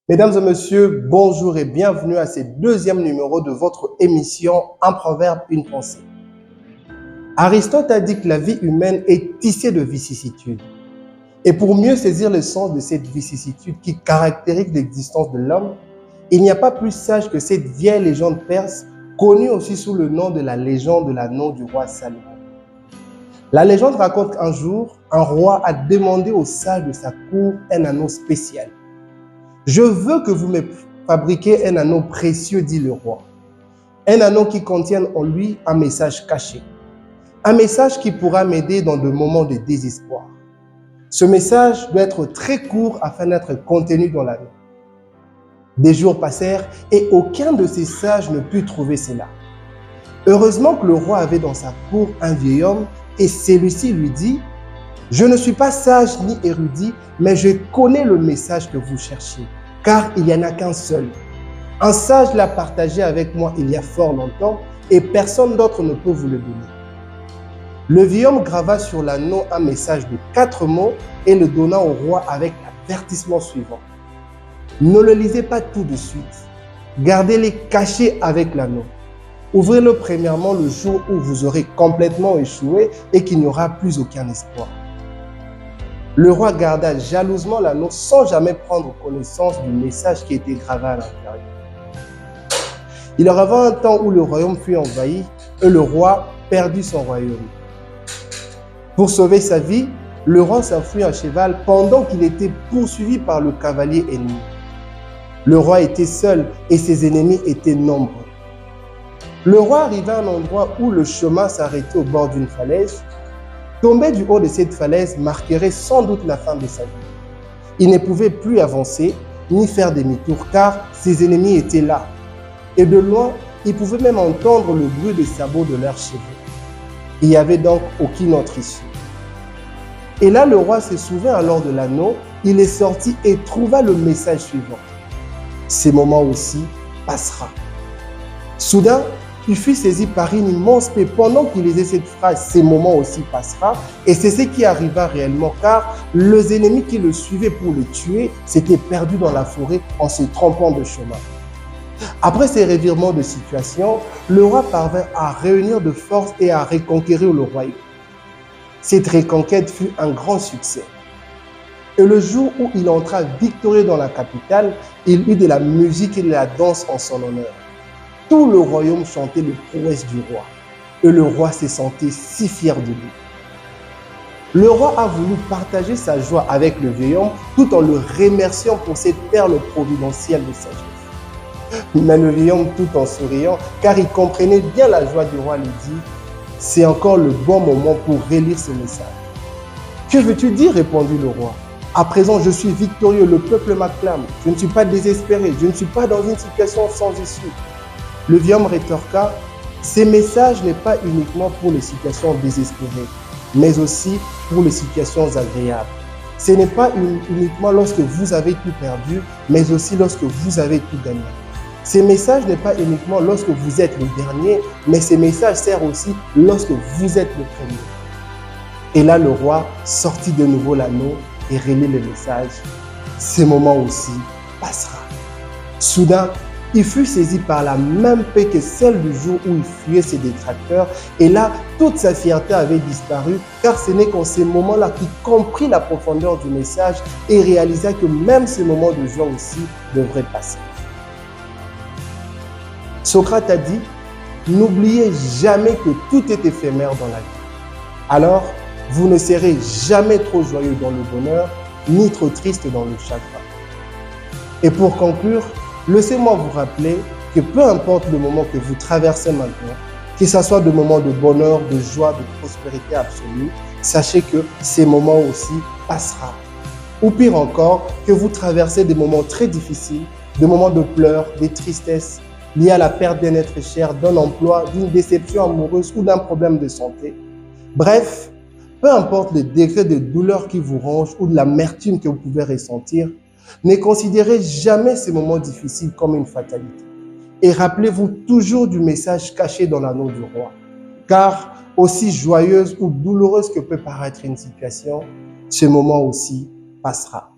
Mesdames et messieurs, bonjour et bienvenue à ce deuxième numéro de votre émission Un proverbe, une pensée. Aristote a dit que la vie humaine est tissée de vicissitudes. Et pour mieux saisir le sens de cette vicissitude qui caractérise l'existence de l'homme, il n'y a pas plus sage que cette vieille légende perse, connue aussi sous le nom de la légende de l'anneau du roi Salomon. La légende raconte qu'un jour, un roi a demandé aux sages de sa cour un anneau spécial. « Je veux que vous me fabriquiez un anneau précieux, dit le roi. Un anneau qui contienne en lui un message caché. Un message qui pourra m'aider dans de moments de désespoir. Ce message doit être très court afin d'être contenu dans l'anneau. » Des jours passèrent et aucun de ces sages ne put trouver cela. Heureusement que le roi avait dans sa cour un vieil homme et celui-ci lui dit « Je ne suis pas sage ni érudit, mais je connais le message que vous cherchez, car il n'y en a qu'un seul. Un sage l'a partagé avec moi il y a fort longtemps et personne d'autre ne peut vous le donner. » Le vieil homme grava sur l'anneau un message de 4 mots et le donna au roi avec l'avertissement suivant. « Ne le lisez pas tout de suite, gardez-les cachés avec l'anneau. Ouvrez-le premièrement le jour où vous aurez complètement échoué et qu'il n'y aura plus aucun espoir. » Le roi garda jalousement l'anneau sans jamais prendre connaissance du message qui était gravé à l'intérieur. Il arriva un temps où le royaume fut envahi et le roi perdit son royaume. Pour sauver sa vie, le roi s'enfuit à cheval pendant qu'il était poursuivi par le cavalier ennemi. Le roi était seul et ses ennemis étaient nombreux. Le roi arriva à un endroit où le chemin s'arrêtait au bord d'une falaise. Tomber du haut de cette falaise marquerait sans doute la fin de sa vie. Il ne pouvait plus avancer ni faire demi-tour car ses ennemis étaient là. Et de loin, il pouvait même entendre le bruit des sabots de leurs chevaux. Il n'y avait donc aucune autre issue. Et là, le roi se souvint alors de l'anneau. Il est sorti et trouva le message suivant. « Ces moments aussi passera. » Soudain, il fut saisi par une immense paix pendant qu'il lisait cette phrase « Ces moments aussi passera » et c'est ce qui arriva réellement car les ennemis qui le suivaient pour le tuer s'étaient perdus dans la forêt en se trompant de chemin. Après ces revirements de situation, le roi parvint à réunir de force et à reconquérir le royaume. Cette reconquête fut un grand succès. Et le jour où il entra victorieux dans la capitale, il eut de la musique et de la danse en son honneur. Tout le royaume chantait les prouesses du roi. Et le roi se sentait si fier de lui. Le roi a voulu partager sa joie avec le vieil homme tout en le remerciant pour cette perle providentielle de sagesse. Mais le vieil homme, tout en souriant, car il comprenait bien la joie du roi, lui dit « C'est encore le bon moment pour relire ce message. »« Que veux-tu dire ?» répondit le roi. « À présent, je suis victorieux, le peuple m'acclame. Je ne suis pas désespéré, je ne suis pas dans une situation sans issue. » Le vieil homme rétorqua, « Ces messages n'est pas uniquement pour les situations désespérées, mais aussi pour les situations agréables. Ce n'est pas uniquement lorsque vous avez tout perdu, mais aussi lorsque vous avez tout gagné. Ces messages n'est pas uniquement lorsque vous êtes le dernier, mais ces messages servent aussi lorsque vous êtes le premier. » Et là, le roi sortit de nouveau l'anneau et relit le message. « Ces moments aussi passera. » Soudain, il fut saisi par la même paix que celle du jour où il fuyait ses détracteurs. Et là, toute sa fierté avait disparu, car ce n'est qu'en ces moments-là qu'il comprit la profondeur du message et réalisa que même ces moments de joie aussi devraient passer. Socrate a dit « N'oubliez jamais que tout est éphémère dans la vie. Alors, vous ne serez jamais trop joyeux dans le bonheur, ni trop triste dans le chagrin. » Et pour conclure, laissez-moi vous rappeler que peu importe le moment que vous traversez maintenant, que ce soit des moments de bonheur, de joie, de prospérité absolue, sachez que ces moments aussi passera. Ou pire encore, que vous traversez des moments très difficiles, des moments de pleurs, des tristesses, liées à la perte d'un être cher, d'un emploi, d'une déception amoureuse ou d'un problème de santé. Bref, peu importe le degré de douleur qui vous ronge ou de l'amertume que vous pouvez ressentir, ne considérez jamais ces moments difficiles comme une fatalité. Et rappelez-vous toujours du message caché dans l'anneau du roi. Car aussi joyeuse ou douloureuse que peut paraître une situation, ce moment aussi passera.